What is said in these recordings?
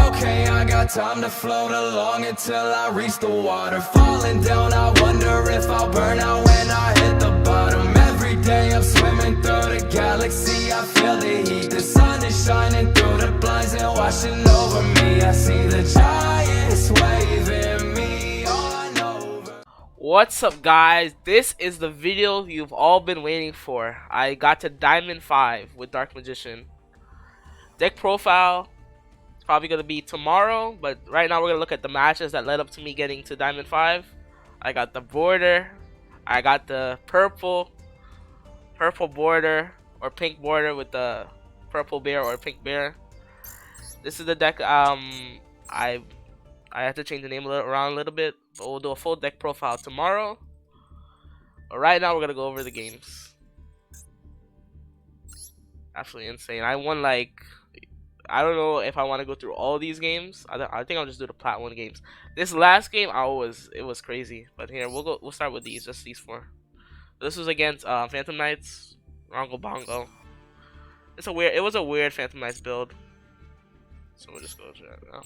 Okay, I got time to float along until I reach the water. Falling down, I wonder if I'll burn out when I hit the bottom. Every day I'm swimming through the galaxy, I feel the heat. The sun is shining through the blinds and washing over me. I see the giants waving me on over. What's up, guys? This is the video you've all been waiting for. I got to Diamond 5 with Dark Magician. Deck profile is probably going to be tomorrow, but right now we're going to look at the matches that led up to me getting to Diamond 5. I got the border. I got the purple border or pink border with the purple bear or pink bear. This is the deck I had to change the name around a little bit, but we'll do a full deck profile tomorrow. But right now we're gonna go over the games. Absolutely insane. I won like, I don't know if I want to go through all these games. I think I'll just do the plat 1 games. This last game it was crazy. But here we'll start with just these 4. This was against Phantom Knights, Rongo Bongo. It was a weird Phantom Knights build. So we'll just go through that now.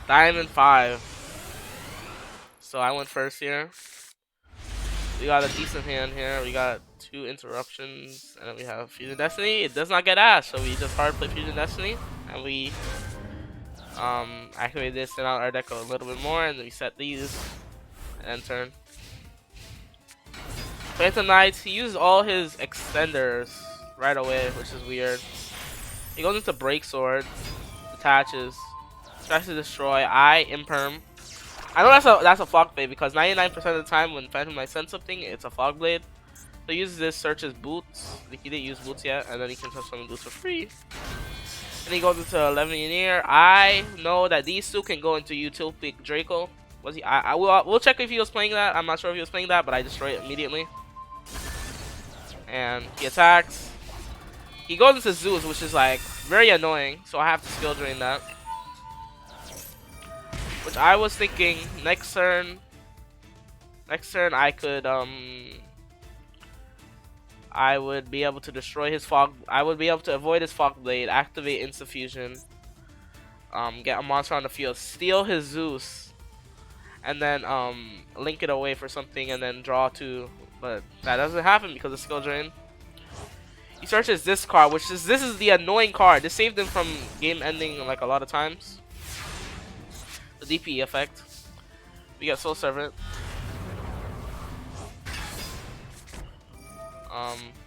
Diamond 5. So I went first here. We got a decent hand here. We got 2 interruptions, and then we have Fusion Destiny. It does not get Ash, so we just hard play Fusion Destiny, and we activate this and out our deck a little bit more, and then we set these and turn. Phantom Knights, he uses all his extenders right away, which is weird. He goes into Break Sword, attaches, tries to destroy. I imperm. I know that's a fog blade because 99% of the time when Phantom Knight sends something, it's a fog blade. So he uses this, searches boots. He didn't use boots yet, and then he can transform boots for free. And he goes into Legionnaire. I know that these 2 can go into Utopic Draco. Was he? We'll check if he was playing that. I'm not sure if he was playing that, but I destroy it immediately. And he attacks. He goes into Zeus, which is like very annoying. So I have to skill drain that. Which I was thinking next turn I could I would be able to destroy his fog. I would be able to avoid his fog blade, activate Insta Fusion, get a monster on the field, steal his Zeus, and then link it away for something and then draw 2. But that doesn't happen because of skill drain. He searches this card, this is the annoying card. This saved him from game ending like a lot of times. The DP effect. We got Soul Servant.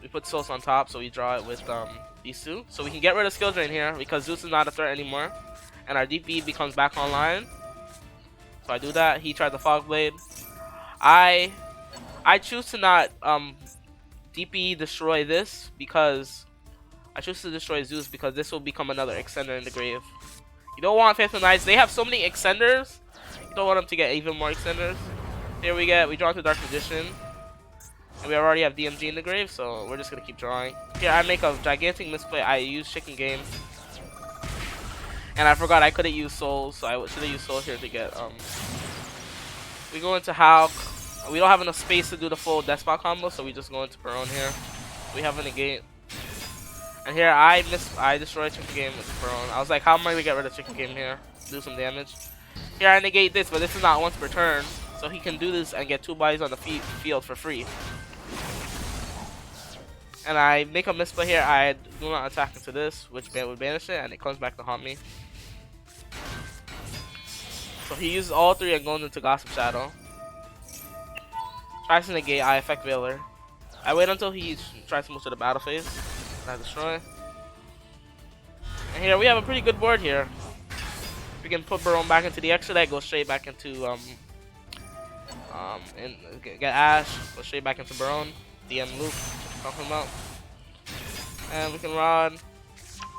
We put Souls on top, so we draw it with these 2. So we can get rid of skill drain here because Zeus is not a threat anymore, and our DP becomes back online. So I do that. He tried the Fog Blade. I choose to not DP destroy this because I choose to destroy Zeus because this will become another extender in the grave. You don't want Phantom Knights. They have so many extenders. You don't want them to get even more extenders. Here we draw to Dark Magician. And we already have DMG in the grave, so we're just going to keep drawing. Here I make a gigantic misplay. I use Chicken Game. And I forgot I couldn't use Souls, so I should have used Souls here to get... We go into Hulk. We don't have enough space to do the full Despot combo, so we just go into Baron here. We have a negate. And here I destroy Chicken Game with Baron. I was like, how am I going to get rid of Chicken Game here? Do some damage. Here I negate this, but this is not once per turn. So he can do this and get 2 bodies on the field for free. And I make a misplay here. I do not attack into this, which would banish it, and it comes back to haunt me. So he uses all 3 and goes into Gossip Shadow. Tries to negate. I effect Veiler. I wait until he tries to move to the battle phase. And I destroy. And here we have a pretty good board here. We can put Baron back into the extra deck, go straight back into and get Ash, go straight back into Baron, DM Loop, help him out. And we can rod,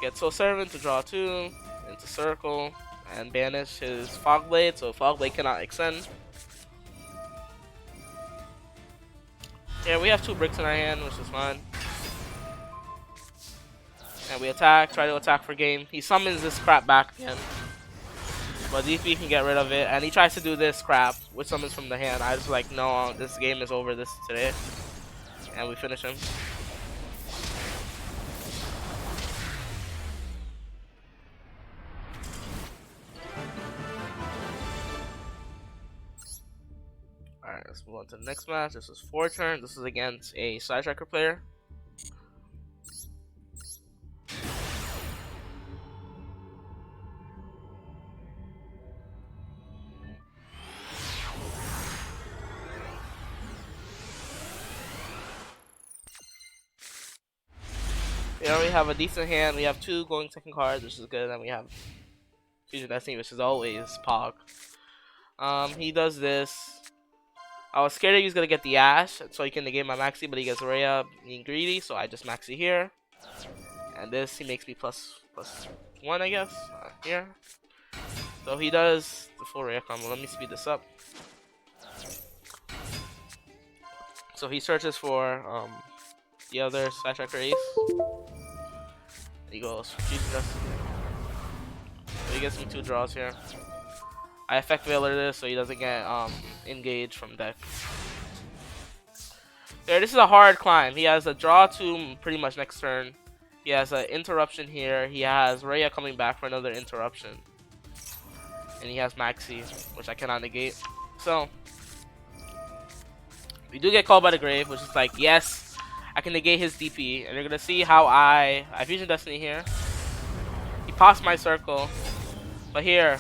get Soul Servant to draw 2, into Circle, and banish his Fog Blade, so Fog Blade cannot extend. Yeah, we have 2 bricks in our hand, which is fine. And we attack, try to attack for game. He summons this crap back again. but DP can get rid of it, and he tries to do this crap with summons from the hand. I was like, no, this game is over this today, and we finish him. Alright, let's move on to the next match. This is 4 turn. This is against a side tracker player. Here we have a decent hand. We have 2 going second cards, which is good, and we have Fusion Destiny, which is always Pog. He does this. I was scared he was gonna get the Ash, so he can negate my Maxi, but he gets Rhea being greedy, so I just Maxi here. And this, he makes me plus 1, I guess, here. So he does the full Rhea combo. Let me speed this up. So he searches for the other side tracker ace. He goes Fusion Destiny. So he gets me 2 draws here. I effect Veiler this so he doesn't get engaged from deck. There, this is a hard climb. He has a draw 2 pretty much next turn. He has an interruption here. He has Rhea coming back for another interruption. And he has Maxi, which I cannot negate. So we do get called by the grave, which is like, yes, I can negate his DP. And you're gonna see how I Fusion Destiny here. He pops my circle. But here,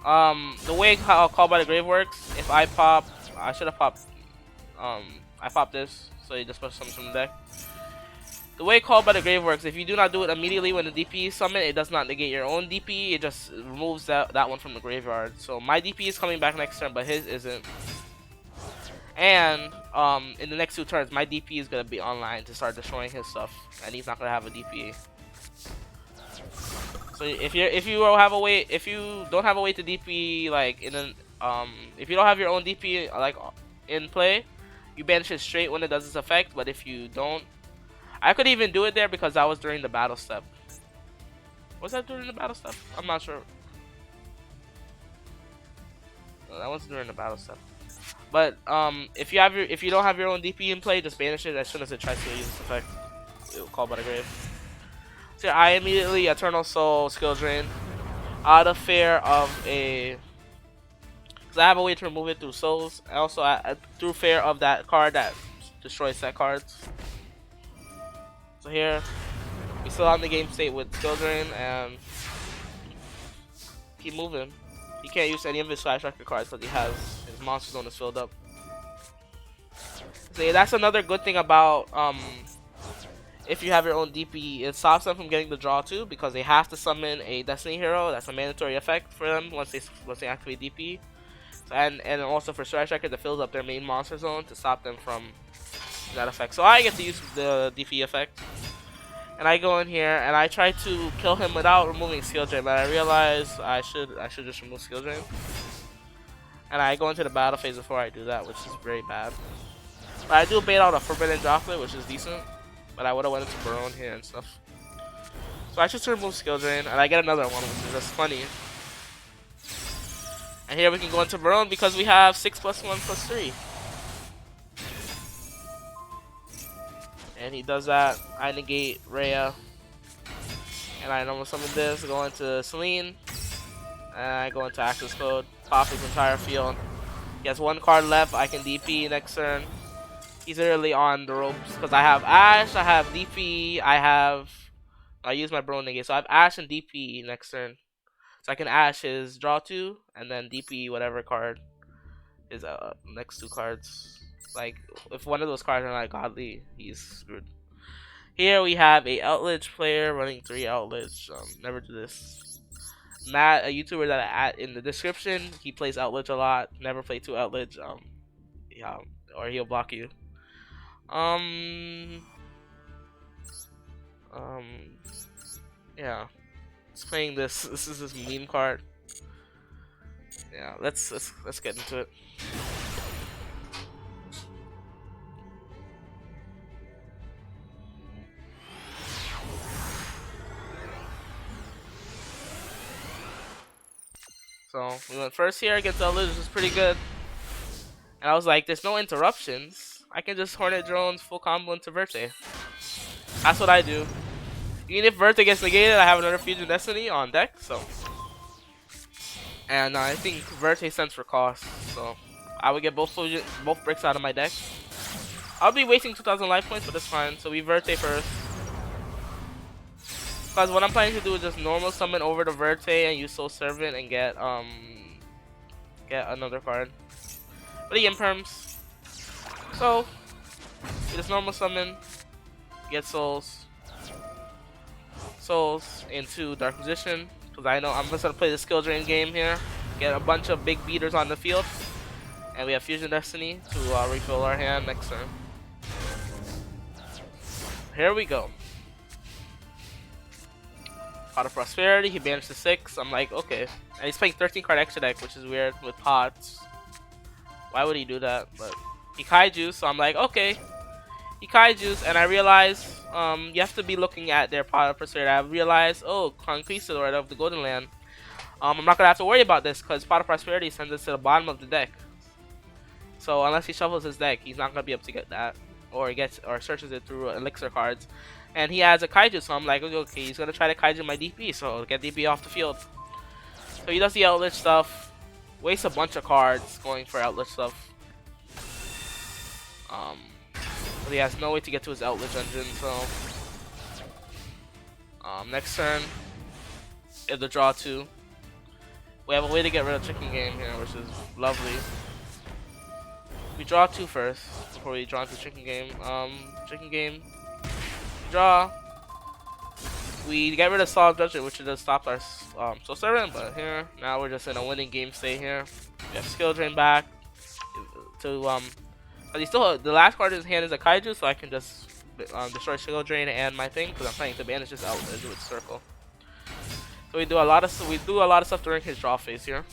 the way how Call by the Grave works, if I pop, I should have popped, I popped this, so you just put something from the deck. The way Call by the Grave works, if you do not do it immediately when the DP is summoned, it does not negate your own DP, it just removes that one from the graveyard. So my DP is coming back next turn, but his isn't. And, in the next 2 turns, my DP is gonna be online to start destroying his stuff, and he's not gonna have a DP. So if you don't have a way to DP like in an if you don't have your own DP like in play, you banish it straight when it does its effect. But if you don't, I could even do it there because that was during the battle step. Was that during the battle step? I'm not sure. No, that was during the battle step. But if you don't have your own DP in play, just banish it as soon as it tries to use its effect. It will call by the grave. So I immediately Eternal Soul skill drain out of fear of a, because I have a way to remove it through souls. Also through fear of that card that destroys set cards. So here we still on the game state with skill drain and keep moving. He can't use any of his side tracker cards because he has his monster zone is filled up. So yeah, that's another good thing about if you have your own DP, it stops them from getting the draw too, because they have to summon a Destiny hero. That's a mandatory effect for them once they activate DP. So, and also for Strike Striker, that fills up their main monster zone to stop them from that effect. So I get to use the DP effect, and I go in here and I try to kill him without removing skill drain, but I realize I should just remove skill drain. And I go into the battle phase before I do that, which is very bad. But I do bait out a Forbidden Droplet, which is decent. But I would have went into Baron here and stuff. So I just remove skill drain, and I get another one, which is just funny. And here we can go into Baron because we have 6 + 1 + 3. And he does that. I negate Rhea. And I normal summon this, go into Celine. And I go into Access Code, pop his entire field. He has 1 card left, I can DP next turn. He's literally on the ropes because I have Ash, I have DP, I use my Bro negate, so I have Ash and DP next turn. So I can Ash his draw 2 and then DP whatever card is next 2 cards. Like if one of those cards are not godly, he's screwed. Here we have a Eldlich player running 3 Eldlich. Never do this. Matt, a YouTuber that I add in the description, he plays Eldlich a lot. Never play 2 Eldlich. Yeah, or he'll block you. Yeah, it's playing this. This is his meme card. Yeah, let's get into it. So we went first here against Eldlich, which was pretty good. And I was like, there's no interruptions. I can just Hornet Drones full combo into Verte. That's what I do. Even if Verte gets negated, I have another Fusion Destiny on deck. So, and I think Verte sends for cost. So I would get both bricks out of my deck. I'll be wasting 2,000 life points, but that's fine. So we Verte first. Because what I'm planning to do is just normal summon over to Verte and use Soul Servant and get another card. But he imperms. So we just normal summon, get souls into Dark Magician. Because I know I'm just gonna play the skill drain game here. Get a bunch of big beaters on the field. And we have Fusion Destiny to refill our hand next turn. Here we go. Pot of Prosperity, he banished to 6. I'm like, okay. And he's playing 13 card extra deck, which is weird with pots. Why would he do that? But he Kaiju, so I'm like, okay. He Kaijus, and I realize you have to be looking at their Pot of Prosperity. I realized, oh, Conquistador of the Golden Land. I'm not gonna have to worry about this because Pot of Prosperity sends us to the bottom of the deck. So unless he shuffles his deck, he's not gonna be able to get that, or searches it through elixir cards. And he has a Kaiju, so I'm like, okay, he's gonna try to Kaiju my DP, so get DP off the field. So he does the Eldlich stuff, wastes a bunch of cards going for Eldlich stuff. But he has no way to get to his Eldlich engine, so next turn, if the draw 2, we have a way to get rid of Chicken Game here, which is lovely. We draw 2 first before we draw into Chicken Game. Chicken Game. Draw. We get rid of Solid Judgment, which just stopped our Soul Servant, but here now we're just in a winning game state here. We have Skill Drain back to but he still the last card in his hand is a Kaiju, so I can just destroy Skill Drain and my thing because I'm planning to banish this out with Circle. So we do a lot of stuff during his draw phase here.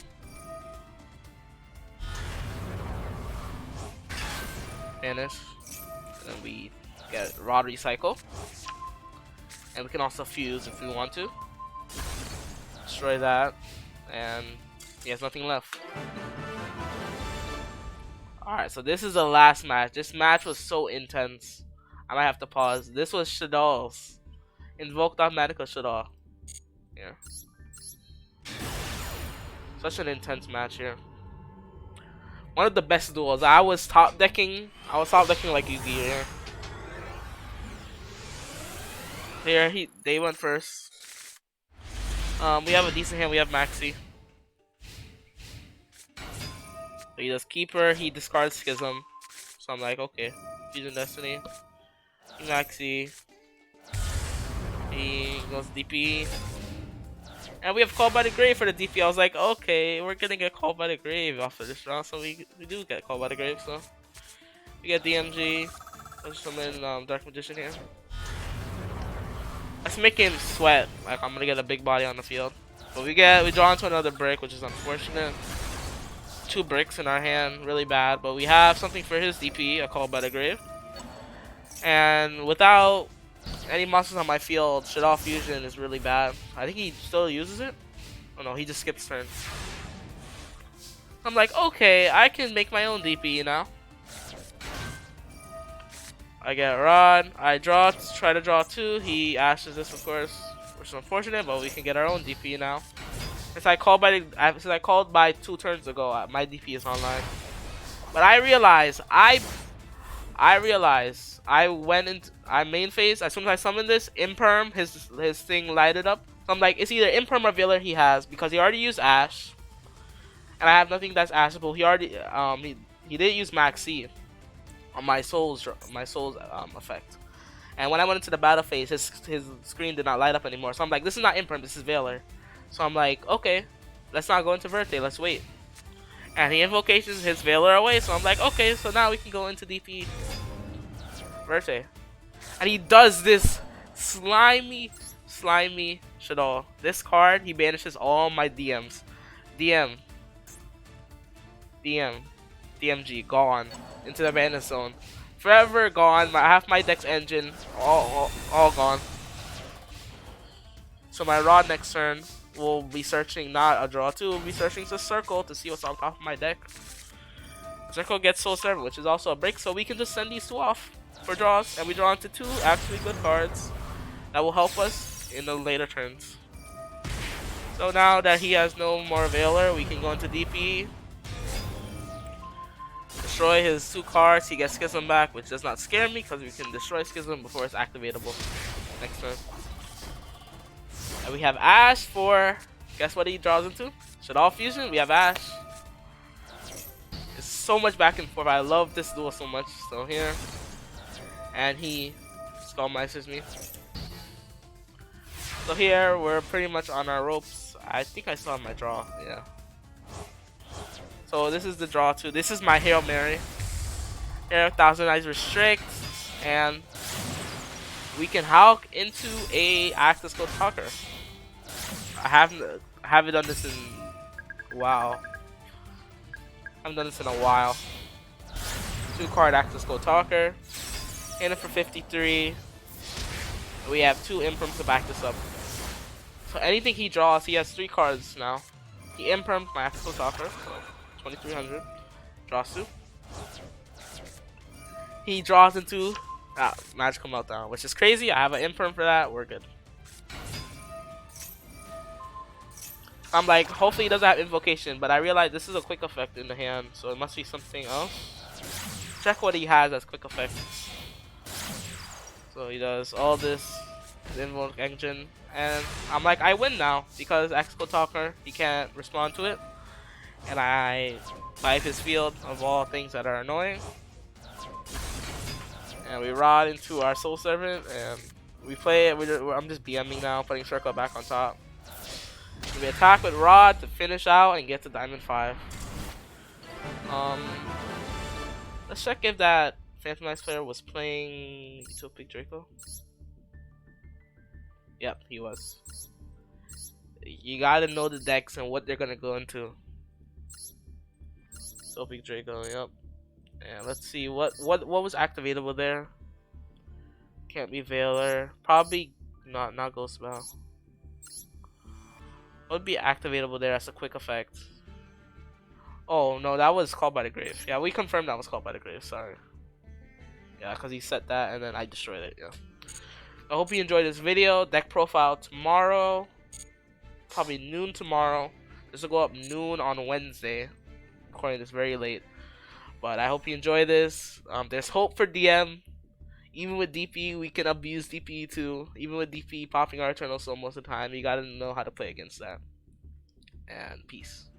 Banish, and then we get Rod Recycle, and we can also fuse if we want to. Destroy that, and he has nothing left. Alright, so this is the last match. This match was so intense. I might have to pause. This was Shadolls. Invoked Automatica Shadoll. Yeah. Such an intense match here. One of the best duels. I was top decking like Yugi here. Here they went first. We have a decent hand. We have Maxi. So he does Keeper. He discards Schism. So I'm like, okay, Fusion Destiny. Maxi. He goes DP. And we have Called by the Grave for the DP. I was like, okay, we're gonna get Called by the Grave after this round. So we do get Called by the Grave. So we get DMG. Let's summon Dark Magician here. Let's make him sweat. Like I'm gonna get a big body on the field. But we draw into another brick, which is unfortunate. 2 bricks in our hand, really bad. But we have something for his DP, a Call by the Grave. And without any monsters on my field, Shadoll Fusion is really bad. I think he still uses it. Oh no, he just skips turns. I'm like, okay, I can make my own DP now. I get Rod. I try to draw 2. He ashes this, of course, which is unfortunate, but we can get our own DP now. Since I called by 2 turns ago, my DP is online. But I realized I went into main phase. As soon as I summoned this, Imperm, his thing lighted up. So I'm like, it's either Imperm or Veiler he has because he already used Ash, and I have nothing that's Ashable. He already he did use Maxi on my Soul's effect. And when I went into the battle phase, his screen did not light up anymore. So I'm like, this is not Imperm, this is Veiler. So I'm like, okay, let's not go into Verte, let's wait. And he invocations his Veiler away, so I'm like, okay, so now we can go into DP Verte. And he does this slimy Shadoll. This card, he banishes all my DMs. DMG, gone. Into the banish zone. Forever gone. Half my deck's engine, all gone. So my Rod next turn. we'll be searching not a draw 2, we'll be searching the circle to see what's on top of my deck. The circle gets Soul Servant, which is also a break, so we can just send these 2 off for draws, and we draw into 2 actually good cards that will help us in the later turns. So now that he has no more Veiler, we can go into DP, destroy his 2 cards, he gets Schism back, which does not scare me because we can destroy Schism before it's activatable next turn. And we have Ash for, guess what he draws into? Shadoll Fusion, we have Ash. It's so much back and forth, I love this duel so much. So here, and he Skull Meisters me. So here, we're pretty much on our ropes. I think I saw my draw, yeah. So this is the draw 2. This is my Hail Mary. Here, Thousand Eyes Restrict, and we can Hulk into a Access Code Talker. I haven't done this in wow. I haven't done this in a while. 2 card Access Code Talker. Hit it for 53. We have 2 imprims to back this up. So anything he draws, he has 3 cards now. He imprimed my Access Code Talker, so 2300. Draws 2. He draws into Magical Meltdown, which is crazy. I have an imprim for that. We're good. I'm like, hopefully he doesn't have Invocation, but I realize this is a quick effect in the hand, so it must be something else. Check what he has as quick effect. So he does all this, Invoked Engine, and I'm like, I win now because Exco Talker, he can't respond to it, and I wipe his field of all things that are annoying. And we rod into our Soul Servant, and we play it. I'm just BMing now, putting Circle back on top. We attack with Rod to finish out and get to Diamond 5. Let's check if that Phantom Knights player was playing Utopic Draco. Yep, he was. You gotta know the decks and what they're gonna go into. Utopic Draco, yep. And let's see what was activatable there. Can't be Veiler. Probably not Ghost Spell. What would be activatable there as a quick effect? Oh no, that was Called by the Grave. Yeah, we confirmed that was Called by the Grave. Sorry. Yeah, because he set that and then I destroyed it. Yeah. I hope you enjoyed this video. Deck profile tomorrow. Probably noon tomorrow. This will go up noon on Wednesday. Recording this very late. But I hope you enjoy this. There's hope for DM. Even with DP, we can abuse DP too. Even with DP popping our Eternal Soul most of the time, you gotta know how to play against that. And peace.